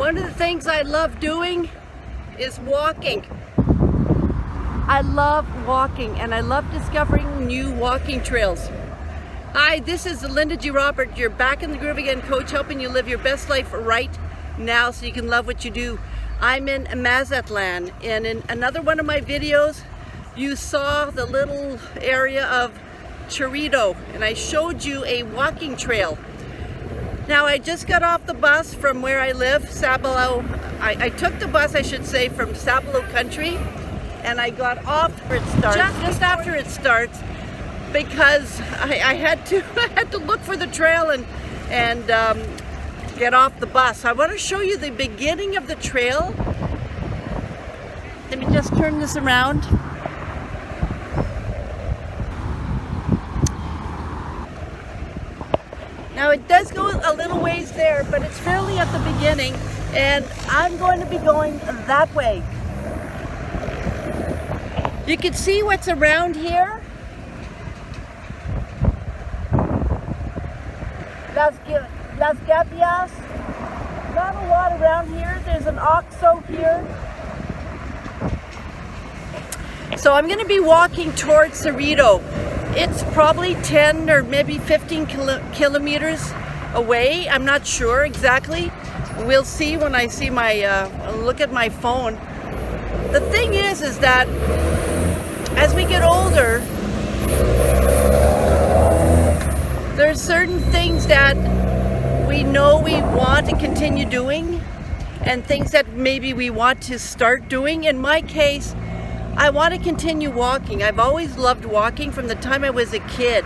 One of the things I love doing is walking. I love walking and I love discovering new walking trails. Hi, this is Linda G. Robert, your Back in the Groove Again coach, helping you live your best life right now so you can love what you do. I'm in Mazatlan, and in another one of my videos you saw the little area of Cerritos, and I showed you a walking trail. Now I just got off the bus from where I live, Sabalo. I took the bus, I should say, from Sabalo Country, and I got off just after it starts, because I had to look for the trail and get off the bus. I want to show you the beginning of the trail. Let me just turn this around. Now it does go a little ways there, but it's fairly at the beginning, and I'm going to be going that way. You can see what's around here. Las Gavias. Not a lot around here. There's an OXO here. So I'm going to be walking towards Cerritos. It's probably 10 or maybe 15 kilometers away. I'm not sure exactly. We'll see when I see look at my phone. The thing is that as we get older, there's certain things that we know we want to continue doing and things that maybe we want to start doing. In my case, I want to continue walking. I've always loved walking from the time I was a kid,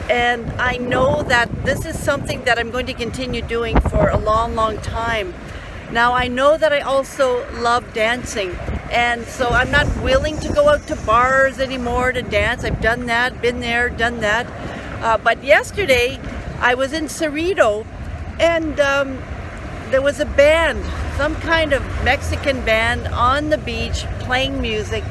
and I know that this is something that I'm going to continue doing for a long time. Now I know that I also love dancing, and so I'm not willing to go out to bars anymore to dance. I've done that, been there, done that. But yesterday I was in Cerritos, and there was a band, some kind of Mexican band on the beach playing music.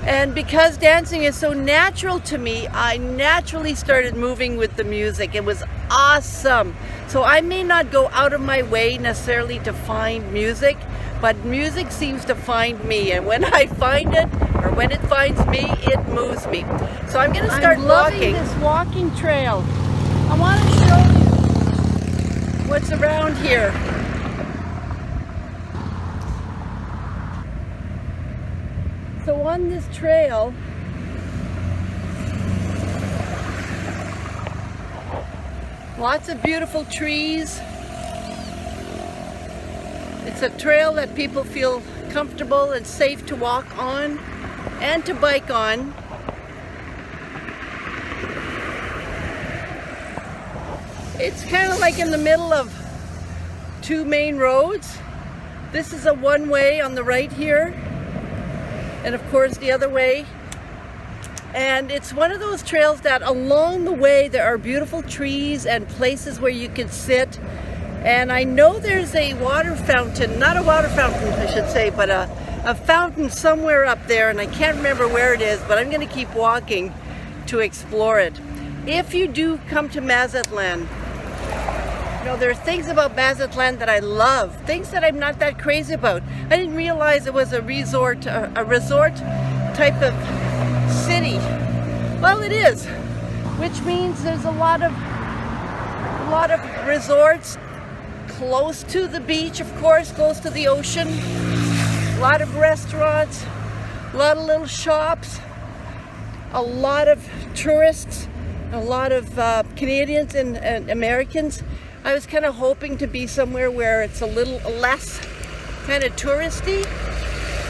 And because dancing is so natural to me, I naturally started moving with the music. It was awesome. So I may not go out of my way necessarily to find music, but music seems to find me. And when I find it, or when it finds me, it moves me. So I'm going to start walking. I'm loving this walking trail. I want to show you what's around here. So on this trail, lots of beautiful trees. It's a trail that people feel comfortable and safe to walk on and to bike on. It's kind of like in the middle of two main roads. This is a one-way on the right here, and of course the other way. And it's one of those trails that along the way there are beautiful trees and places where you can sit. And I know there's a water fountain, not a water fountain I should say, but a fountain somewhere up there, and I can't remember where it is, but I'm going to keep walking to explore it. If you do come to Mazatlan, you know, there are things about Mazatlan that I love, things that I'm not that crazy about. I didn't realize it was a resort type of city. Well, it is, which means there's a lot of resorts close to the beach, of course, close to the ocean. A lot of restaurants, a lot of little shops, a lot of tourists, a lot of Canadians and Americans. I was kind of hoping to be somewhere where it's a little less kind of touristy.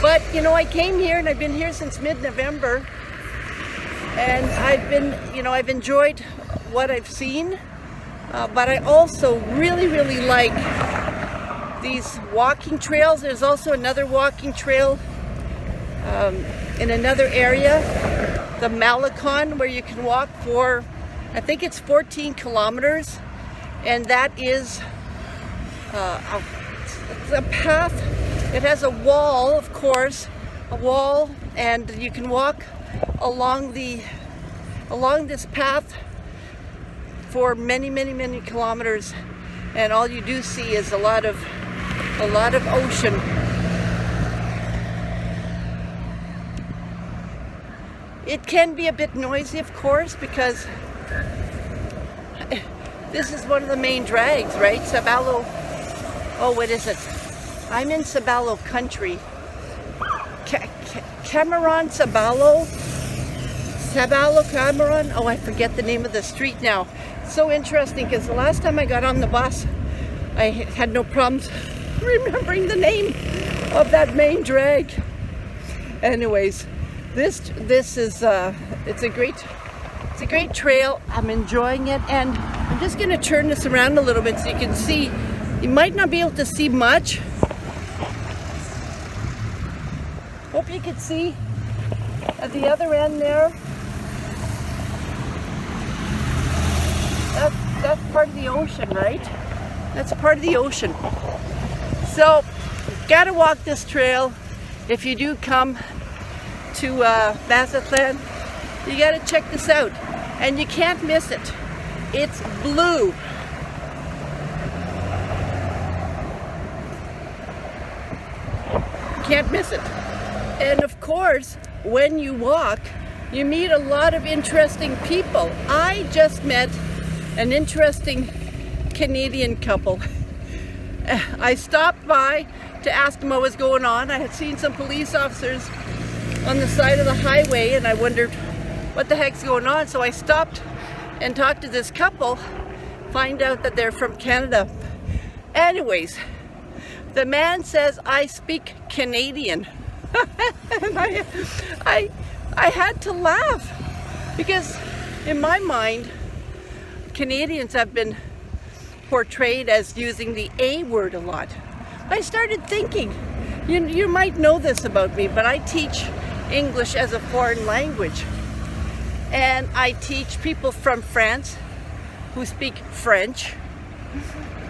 But, you know, I came here and I've been here since mid-November, and I've enjoyed what I've seen, but I also really like these walking trails. There's also another walking trail in another area, the Malecon, where you can walk for, I think it's 14 kilometers, and that is a path. It has a wall, of course, and you can walk along this path for many kilometers, and all you do see is a lot of A lot of ocean. It can be a bit noisy, of course, because this is one of the main drags, right? Sabalo. Oh, what is it? I'm in Sabalo country. Cameron, Sabalo? Sabalo, Cameron? Oh, I forget the name of the street now. So interesting, because the last time I got on the bus, I had no problems remembering the name of that main drag. Anyways, this is it's a great trail. I'm enjoying it, and I'm just going to turn this around a little bit so you can see. You might not be able to see much. Hope you can see at the other end there. That's part of the ocean, right? That's part of the ocean. So, gotta walk this trail. If you do come to Mazatlan, you gotta check this out. And you can't miss it. It's blue. Can't miss it. And of course, when you walk, you meet a lot of interesting people. I just met an interesting Canadian couple. I stopped by to ask them what was going on. I had seen some police officers on the side of the highway, and I wondered what the heck's going on. So I stopped and talked to this couple, find out that they're from Canada. Anyways, the man says I speak Canadian. And I had to laugh, because in my mind, Canadians have been portrayed as using the A word a lot. I started thinking, you might know this about me, but I teach English as a foreign language. And I teach people from France who speak French.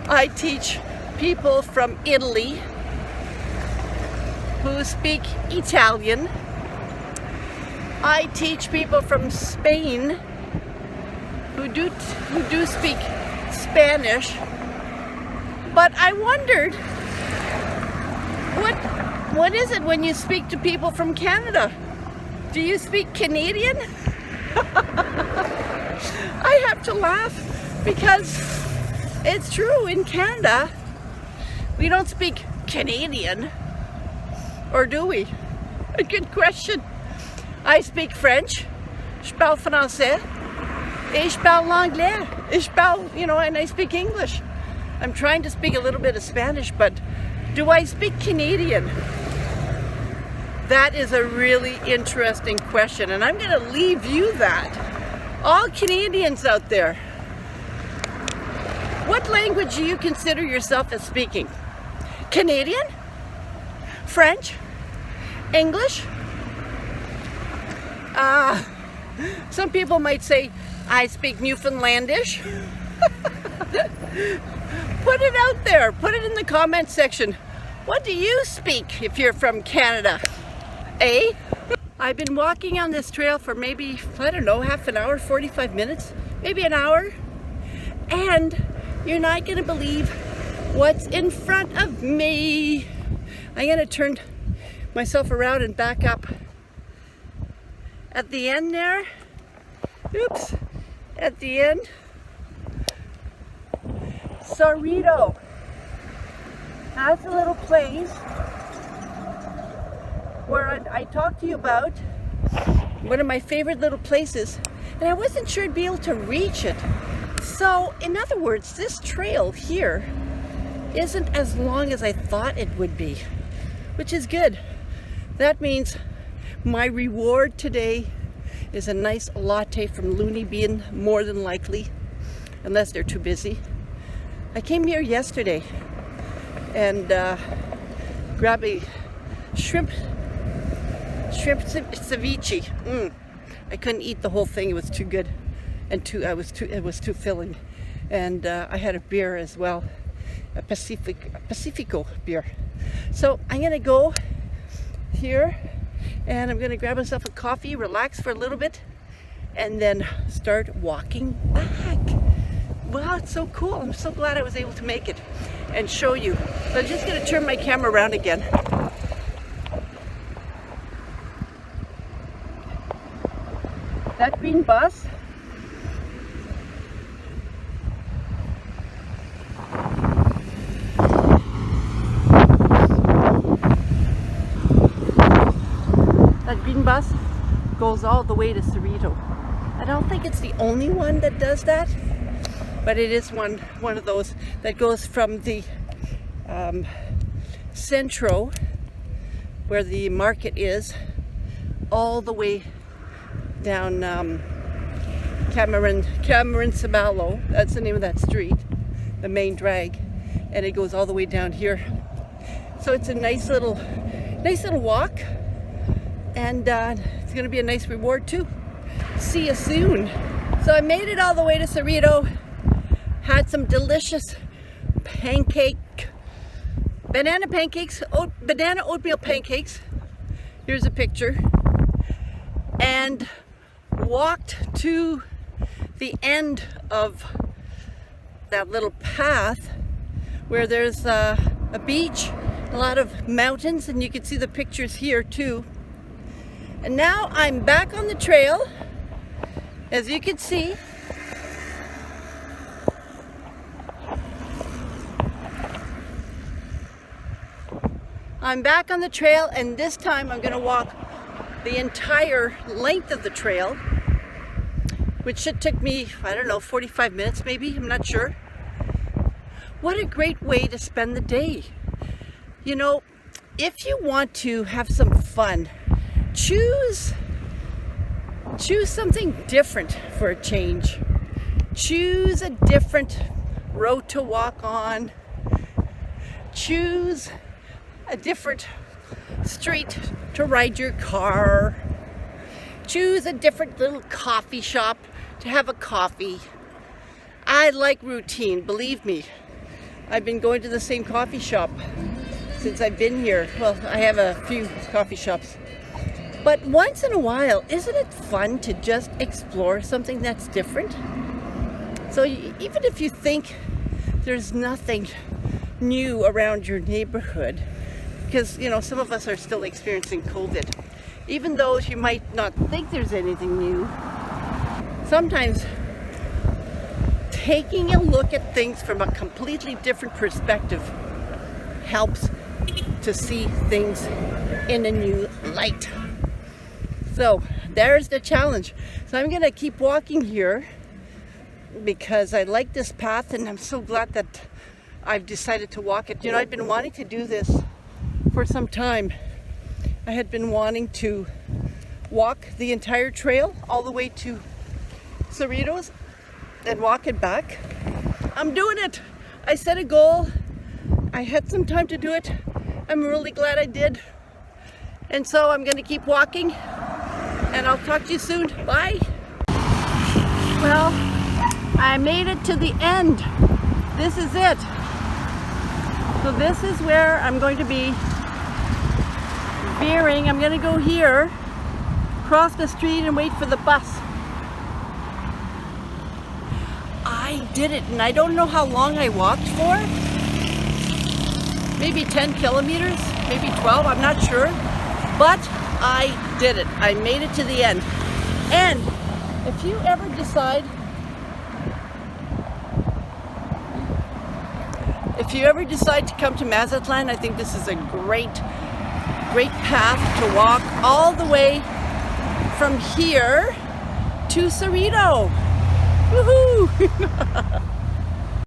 I teach people from Italy who speak Italian. I teach people from Spain who do speak Spanish. But I wondered, what is it when you speak to people from Canada? Do you speak Canadian? I have to laugh, because it's true. In Canada, we don't speak Canadian, or do we? A good question. I speak French, je parle français, et je parle l'anglais, et je parle, and I speak English. I'm trying to speak a little bit of Spanish, but do I speak Canadian? That is a really interesting question, and I'm going to leave you that. All Canadians out there, what language do you consider yourself as speaking? Canadian? French? English? Some people might say, I speak Newfoundlandish. Put it out there. Put it in the comment section. What do you speak if you're from Canada? Eh? I've been walking on this trail for maybe, I don't know, half an hour, 45 minutes, maybe an hour. And you're not going to believe what's in front of me. I'm going to turn myself around and back up. At the end there, oops, at the end, Cerritos. That's a little place where I talked to you about, one of my favorite little places, and I wasn't sure I'd be able to reach it. So, in other words, this trail here isn't as long as I thought it would be, which is good. That means my reward today is a nice latte from Looney Bean, more than likely, unless they're too busy. I came here yesterday and grabbed a shrimp ceviche. I couldn't eat the whole thing; it was too good, and it was too filling. And I had a beer as well, a Pacifico beer. So I'm gonna go here, and I'm gonna grab myself a coffee, relax for a little bit, and then start walking back. Wow, it's so cool. I'm so glad I was able to make it. and show you. So I'm just going to turn my camera around again. That green bus goes all the way to Cerritos. I don't think it's the only one that does that, but it is one of those that goes from the centro, where the market is, all the way down Cameron Sabalo. That's the name of that street, the main drag, and it goes all the way down here. So it's a nice little walk, and it's going to be a nice reward too. See you soon. So I made it all the way to Cerritos. Had some delicious banana oatmeal pancakes. Here's a picture. And walked to the end of that little path where there's a beach, a lot of mountains, and you can see the pictures here too. And now I'm back on the trail, as you can see. I'm back on the trail, and this time I'm going to walk the entire length of the trail, which should take me, I don't know, 45 minutes maybe, I'm not sure. What a great way to spend the day. You know, if you want to have some fun, choose something different for a change. Choose a different road to walk on. Choose a different street to ride your car. Choose a different little coffee shop to have a coffee. I like routine, believe me. I've been going to the same coffee shop since I've been here. Well, I have a few coffee shops. But once in a while, isn't it fun to just explore something that's different? So even if you think there's nothing new around your neighborhood, because, you know, some of us are still experiencing COVID. Even though you might not think there's anything new, sometimes taking a look at things from a completely different perspective helps to see things in a new light. So there's the challenge. So I'm gonna keep walking here because I like this path, and I'm so glad that I've decided to walk it. You know, I've been wanting to do this for some time. I had been wanting to walk the entire trail all the way to Cerritos and walk it back. I'm doing it. I set a goal. I had some time to do it. I'm really glad I did. And so I'm going to keep walking, and I'll talk to you soon. Bye. Well, I made it to the end. This is it. So this is where I'm going to be veering. I'm going to go here, cross the street, and wait for the bus. I did it, and I don't know how long I walked for. Maybe 10 kilometers, maybe 12, I'm not sure. But I did it. I made it to the end. And if you ever decide to come to Mazatlan, I think this is a great path to walk all the way from here to Cerritos. Woohoo!